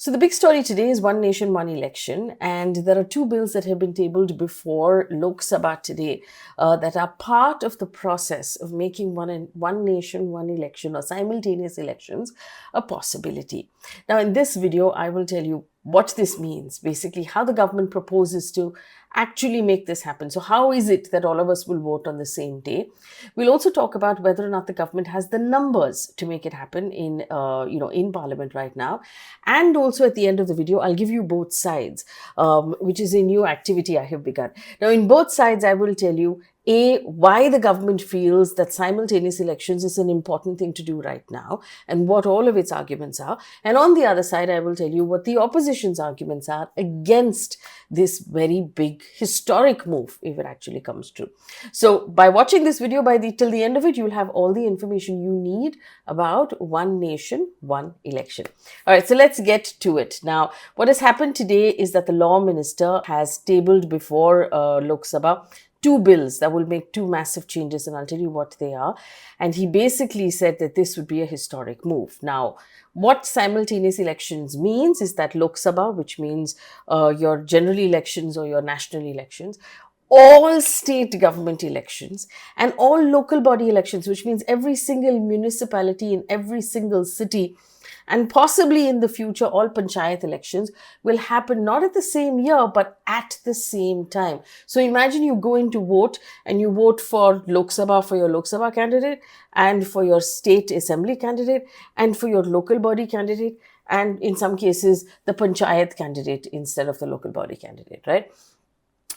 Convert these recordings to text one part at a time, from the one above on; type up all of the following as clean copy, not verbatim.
So the big story today is one nation, one election, and there are two bills that have been tabled before Lok Sabha today that are part of the process of making one nation, one election or simultaneous elections a possibility. Now, in this video, I will tell you what this means, basically how the government proposes to actually make this happen. So how is it that all of us will vote on the same day? We'll also talk about whether or not the government has the numbers to make it happen in Parliament right now. And also at the end of the video, I'll give you both sides, which is a new activity I have begun. Now, in both sides, I will tell you why the government feels that simultaneous elections is an important thing to do right now and what all of its arguments are. And on the other side, I will tell you what the opposition's arguments are against this very big historic move, if it actually comes true. So by watching this video till the end of it, you'll have all the information you need about one nation, one election. All right, so let's get to it. Now, what has happened today is that the law minister has tabled before Lok Sabha two bills that will make two massive changes, and I'll tell you what they are. And he basically said that this would be a historic move. Now, what simultaneous elections means is that Lok Sabha, which means your general elections or your national elections, all state government elections and all local body elections, which means every single municipality in every single city, and possibly in the future, all panchayat elections will happen not at the same year, but at the same time. So imagine you go in to vote and you vote for Lok Sabha for your Lok Sabha candidate and for your state assembly candidate and for your local body candidate and in some cases the panchayat candidate instead of the local body candidate, right?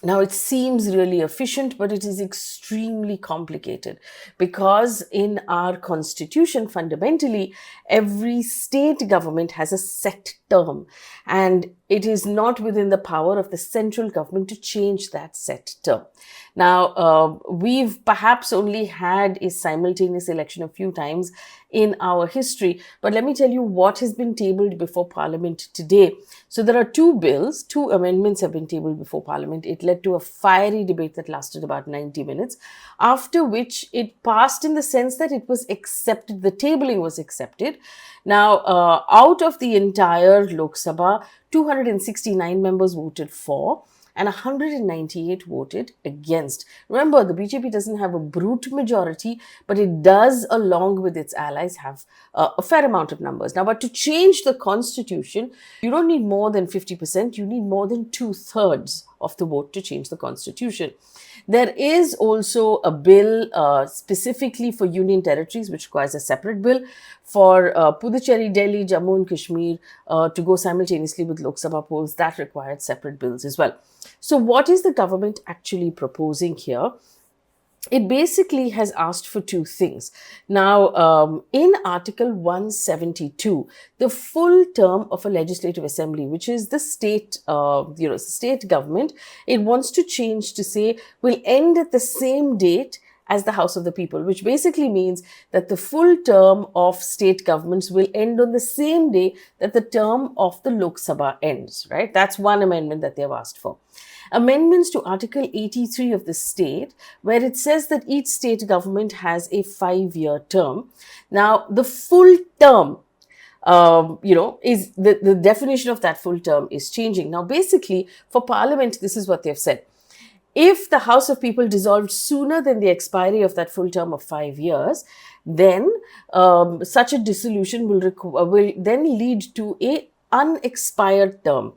Now, it seems really efficient, but it is extremely complicated because in our constitution, fundamentally, every state government has a set term and it is not within the power of the central government to change that set term. Now, we've perhaps only had a simultaneous election a few times in our history, but let me tell you what has been tabled before Parliament today. So there are two bills, two amendments have been tabled before Parliament. It led to a fiery debate that lasted about 90 minutes, after which it passed in the sense that it was accepted, the tabling was accepted. Now, out of the entire Lok Sabha, 269 members voted for and 198 voted against. Remember, the BJP doesn't have a brute majority, but it does, along with its allies, have a fair amount of numbers. Now, but to change the constitution, you don't need more than 50%, you need more than 2/3 of the vote to change the constitution. There is also a bill specifically for union territories, which requires a separate bill for Puducherry, Delhi, Jammu and Kashmir to go simultaneously with Lok Sabha polls. That required separate bills as well. So what is the government actually proposing here? It basically has asked for two things. Now, in Article 172, the full term of a legislative assembly, which is the state, state government, it wants to change to say will end at the same date as the House of the People, which basically means that the full term of state governments will end on the same day that the term of the Lok Sabha ends, right? That's one amendment that they have asked for. Amendments to Article 83 of the state, where it says that each state government has a 5-year term. Now, the full term, is the definition of that full term is changing. Now, basically, for Parliament, this is what they've said. If the House of People dissolved sooner than the expiry of that full term of 5 years, then such a dissolution will then lead to a unexpired term.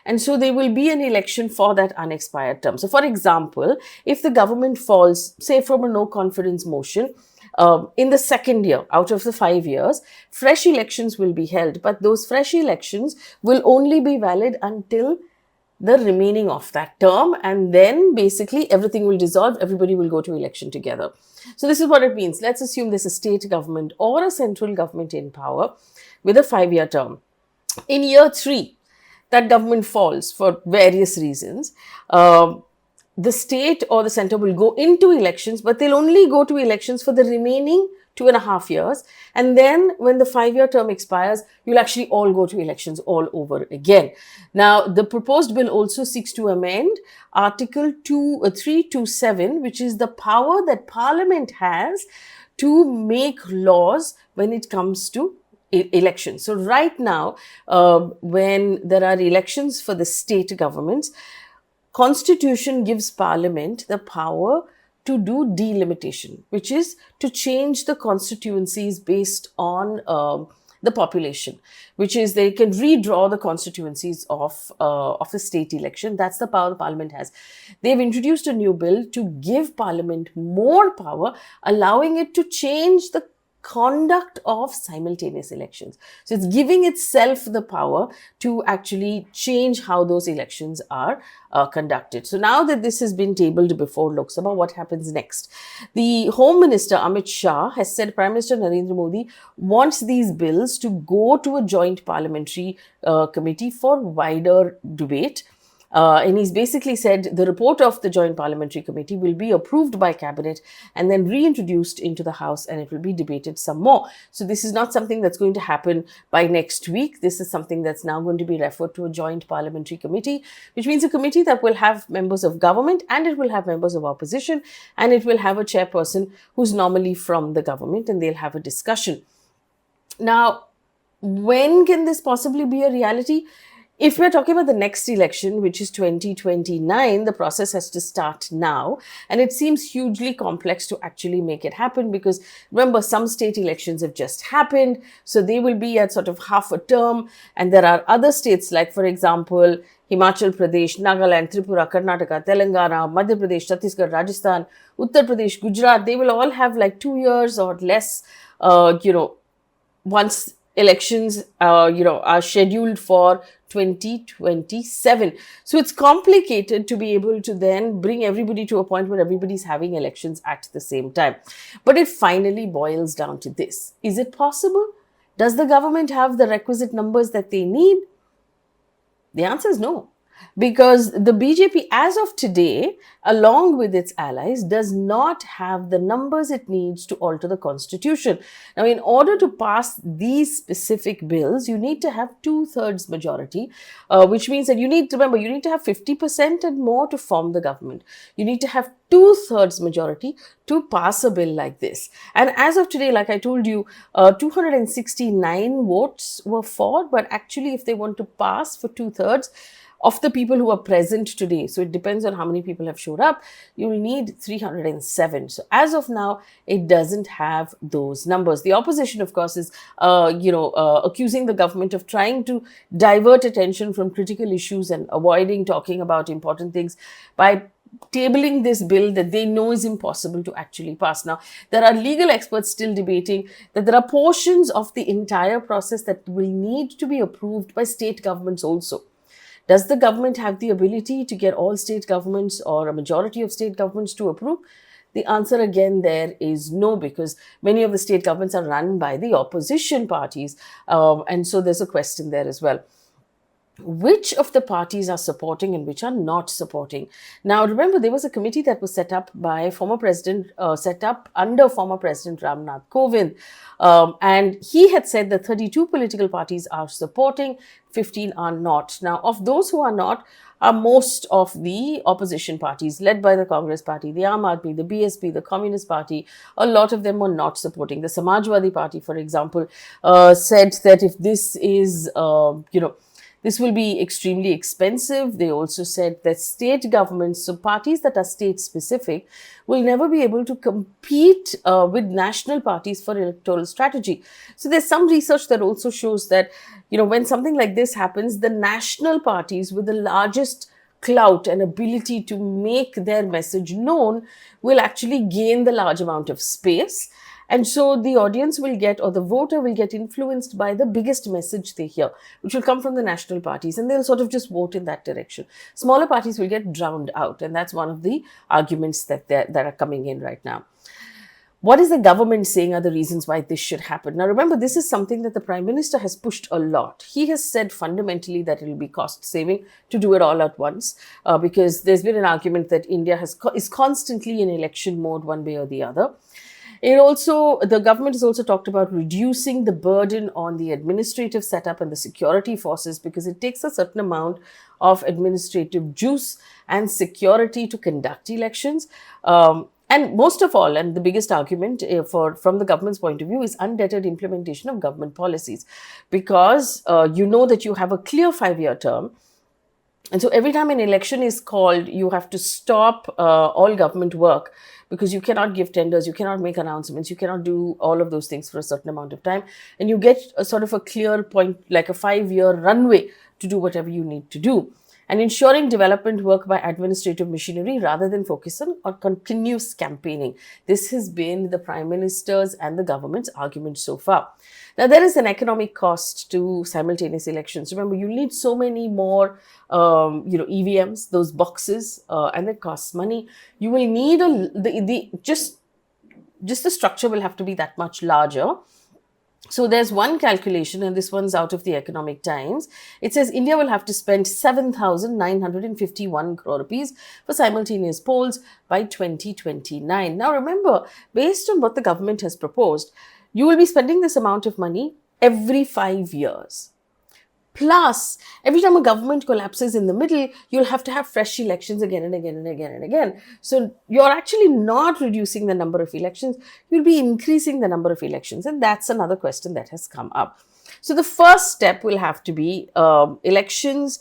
And so there will be an election for that unexpired term. So, for example, if the government falls, say, from a no confidence motion in the second year out of the 5 years, fresh elections will be held. But those fresh elections will only be valid until the remaining of that term. And then basically everything will dissolve. Everybody will go to election together. So this is what it means. Let's assume there's a state government or a central government in power with a 5-year term. In year 3, that government falls for various reasons. The state or the center will go into elections, but they'll only go to elections for the remaining 2.5 years. And then when the 5-year term expires, you'll actually all go to elections all over again. Now, the proposed bill also seeks to amend Article 327, which is the power that Parliament has to make laws when it comes to elections. So right now, when there are elections for the state governments, Constitution gives Parliament the power to do delimitation, which is to change the constituencies based on the population, which is they can redraw the constituencies of a state election. That's the power the Parliament has. They've introduced a new bill to give Parliament more power, allowing it to change the conduct of simultaneous elections. So it's giving itself the power to actually change how those elections are conducted. So now that this has been tabled before Lok Sabha, what happens next? The Home Minister Amit Shah has said Prime Minister Narendra Modi wants these bills to go to a joint parliamentary committee for wider debate. And he's basically said the report of the Joint Parliamentary Committee will be approved by Cabinet and then reintroduced into the House, and it will be debated some more. So this is not something that's going to happen by next week. This is something that's now going to be referred to a Joint Parliamentary Committee, which means a committee that will have members of government and it will have members of opposition, and it will have a chairperson who's normally from the government, and they'll have a discussion. Now, when can this possibly be a reality? If we're talking about the next election, which is 2029, the process has to start now. And it seems hugely complex to actually make it happen because, remember, some state elections have just happened. So they will be at sort of half a term. And there are other states like, for example, Himachal Pradesh, Nagaland, Tripura, Karnataka, Telangana, Madhya Pradesh, Chhattisgarh, Rajasthan, Uttar Pradesh, Gujarat. They will all have like 2 years or less, once elections, are scheduled for 2027. So it's complicated to be able to then bring everybody to a point where everybody's having elections at the same time. But it finally boils down to this. Is it possible? Does the government have the requisite numbers that they need? The answer is no. Because the BJP, as of today, along with its allies, does not have the numbers it needs to alter the constitution. Now, in order to pass these specific bills, you need to have 2/3 majority, which means that you need to have 50% and more to form the government. You need to have 2/3 majority to pass a bill like this. And as of today, like I told you, 269 votes were for, but actually, if they want to pass for 2/3, of the people who are present today, so it depends on how many people have showed up, you will need 307. So as of now, it doesn't have those numbers. The opposition, of course, is accusing the government of trying to divert attention from critical issues and avoiding talking about important things by tabling this bill that they know is impossible to actually pass. Now, there are legal experts still debating that there are portions of the entire process that will need to be approved by state governments also. Does the government have the ability to get all state governments or a majority of state governments to approve? The answer again there is no, because many of the state governments are run by the opposition parties. And so there's a question there as well. Which of the parties are supporting and which are not supporting? Now, remember, there was a committee that was set up by under former President Ramnath Kovind. And he had said that 32 political parties are supporting, 15 are not. Now, of those who are not, are most of the opposition parties led by the Congress Party, the Aam Aadmi, the BSP, the Communist Party. A lot of them were not supporting. The Samajwadi Party, for example, said that if this is, this will be extremely expensive. They also said that state governments, so parties that are state specific, will never be able to compete with national parties for electoral strategy. So there's some research that also shows that, when something like this happens, the national parties with the largest clout and ability to make their message known will actually gain the large amount of space. And so the audience will get, or the voter will get influenced by the biggest message they hear, which will come from the national parties, and they'll sort of just vote in that direction. Smaller parties will get drowned out, and that's one of the arguments that are coming in right now. What is the government saying are the reasons why this should happen? Now, remember, this is something that the Prime Minister has pushed a lot. He has said fundamentally that it will be cost saving to do it all at once, because there's been an argument that India is constantly in election mode one way or the other. The government has also talked about reducing the burden on the administrative setup and the security forces, because it takes a certain amount of administrative juice and security to conduct elections. And most of all, and the biggest argument from the government's point of view, is undeterred implementation of government policies, because you know that you have a clear 5-year term. And so every time an election is called, you have to stop all government work, because you cannot give tenders, you cannot make announcements, you cannot do all of those things for a certain amount of time. And you get a sort of a clear point, like a 5-year runway to do whatever you need to do. And ensuring development work by administrative machinery rather than focusing on continuous campaigning. This has been the Prime Minister's and the government's argument so far. Now, there is an economic cost to simultaneous elections. Remember, you need so many more, EVMs, those boxes, and that costs money. You will need just the structure will have to be that much larger. So there's one calculation, and this one's out of the Economic Times. It says India will have to spend 7,951 crore rupees for simultaneous polls by 2029. Now remember, based on what the government has proposed, you will be spending this amount of money every 5 years. Plus, every time a government collapses in the middle, you'll have to have fresh elections again and again and again and again. So you're actually not reducing the number of elections, you'll be increasing the number of elections. And that's another question that has come up. So the first step will have to be elections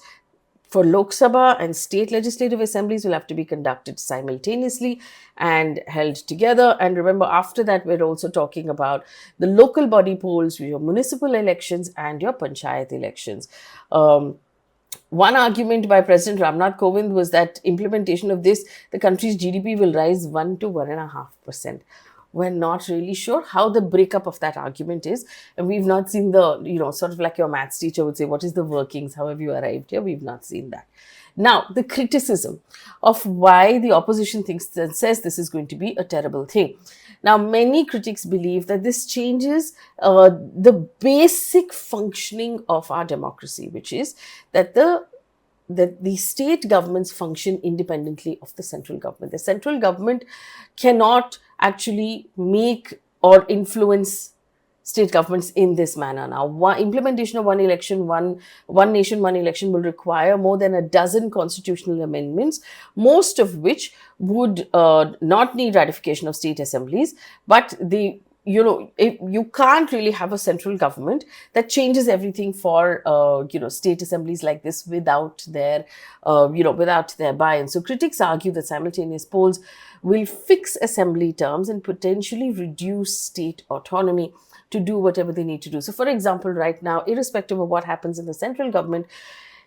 for Lok Sabha and state legislative assemblies will have to be conducted simultaneously and held together. And remember, after that, we're also talking about the local body polls, your municipal elections and your panchayat elections. One argument by President Ramnath Kovind was that implementation of this, the country's GDP will rise 1 to 1.5%. We're not really sure how the breakup of that argument is. And we've not seen the, sort of like your maths teacher would say, what is the workings? How have you arrived here? We've not seen that. Now, the criticism of why the opposition thinks and says this is going to be a terrible thing. Now, many critics believe that this changes the basic functioning of our democracy, which is that the state governments function independently of the central government. The central government cannot actually make or influence state governments in this manner. Now, implementation of one nation, one election will require more than a dozen constitutional amendments, most of which would not need ratification of state assemblies, but you can't really have a central government that changes everything for, state assemblies like this without their buy-in. So critics argue that simultaneous polls will fix assembly terms and potentially reduce state autonomy to do whatever they need to do. So for example, right now, irrespective of what happens in the central government,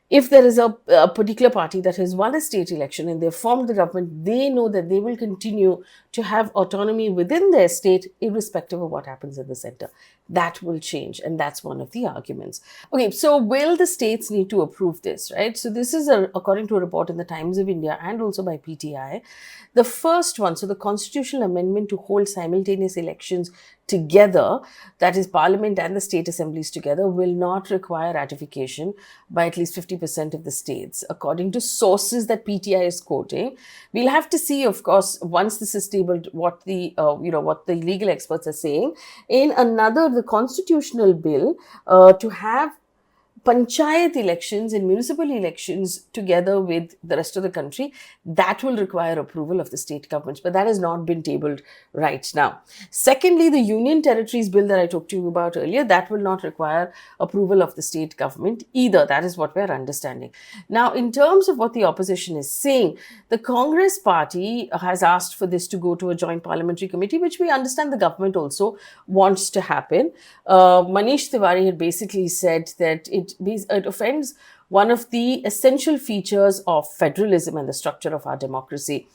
if there is a particular party that has won a state election and they've formed the government, they know that they will continue to have autonomy within their state, irrespective of what happens in the center. That will change, and that's one of the arguments. Okay, so will the states need to approve this, right? So this is according to a report in the Times of India and also by PTI. The first one, so the constitutional amendment to hold simultaneous elections together, that is Parliament and the state assemblies together, will not require ratification by at least 50% of the states, according to sources that PTI is quoting. We'll have to see, of course, once this is tabled, what the legal experts are saying. In the constitutional bill to have panchayat elections and municipal elections together with the rest of the country, that will require approval of the state governments, but that has not been tabled right now. Secondly, the Union Territories bill that I talked to you about earlier, that will not require approval of the state government either. That is what we're understanding. Now, in terms of what the opposition is saying, the Congress party has asked for this to go to a joint parliamentary committee, which we understand the government also wants to happen. Manish Tiwari had basically said that it offends one of the essential features of federalism and the structure of our democracy.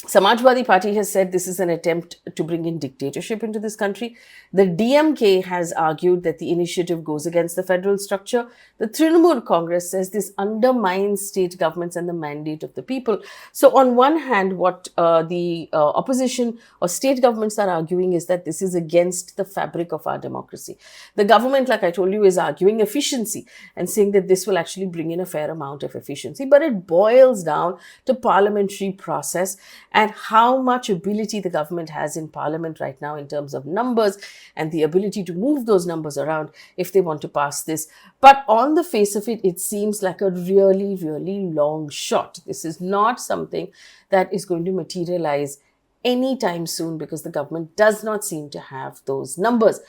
Samajwadi Party has said this is an attempt to bring in dictatorship into this country. The DMK has argued that the initiative goes against the federal structure. The Trinamool Congress says this undermines state governments and the mandate of the people. So on one hand, what the opposition or state governments are arguing is that this is against the fabric of our democracy. The government, like I told you, is arguing efficiency and saying that this will actually bring in a fair amount of efficiency. But it boils down to parliamentary process. and how much ability the government has in Parliament right now in terms of numbers and the ability to move those numbers around if they want to pass this. But on the face of it, it seems like a really, really long shot. This is not something that is going to materialize anytime soon because the government does not seem to have those numbers.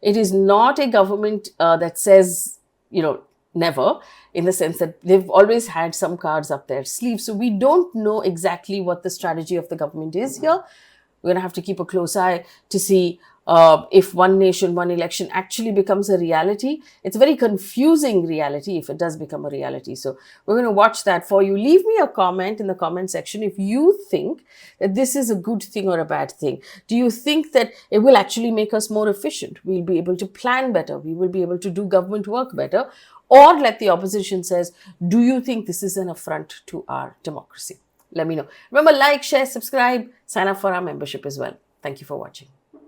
It is not a government that says, never, in the sense that they've always had some cards up their sleeve. So we don't know exactly what the strategy of the government is here. We're going to have to keep a close eye to see if one nation, one election actually becomes a reality. It's a very confusing reality if it does become a reality. So we're going to watch that for you. Leave me a comment in the comment section if you think that this is a good thing or a bad thing. Do you think that it will actually make us more efficient? We'll be able to plan better. We will be able to do government work better. Or, like the opposition says, do you think this is an affront to our democracy? Let me know. Remember, like, share, subscribe, sign up for our membership as well. Thank you for watching.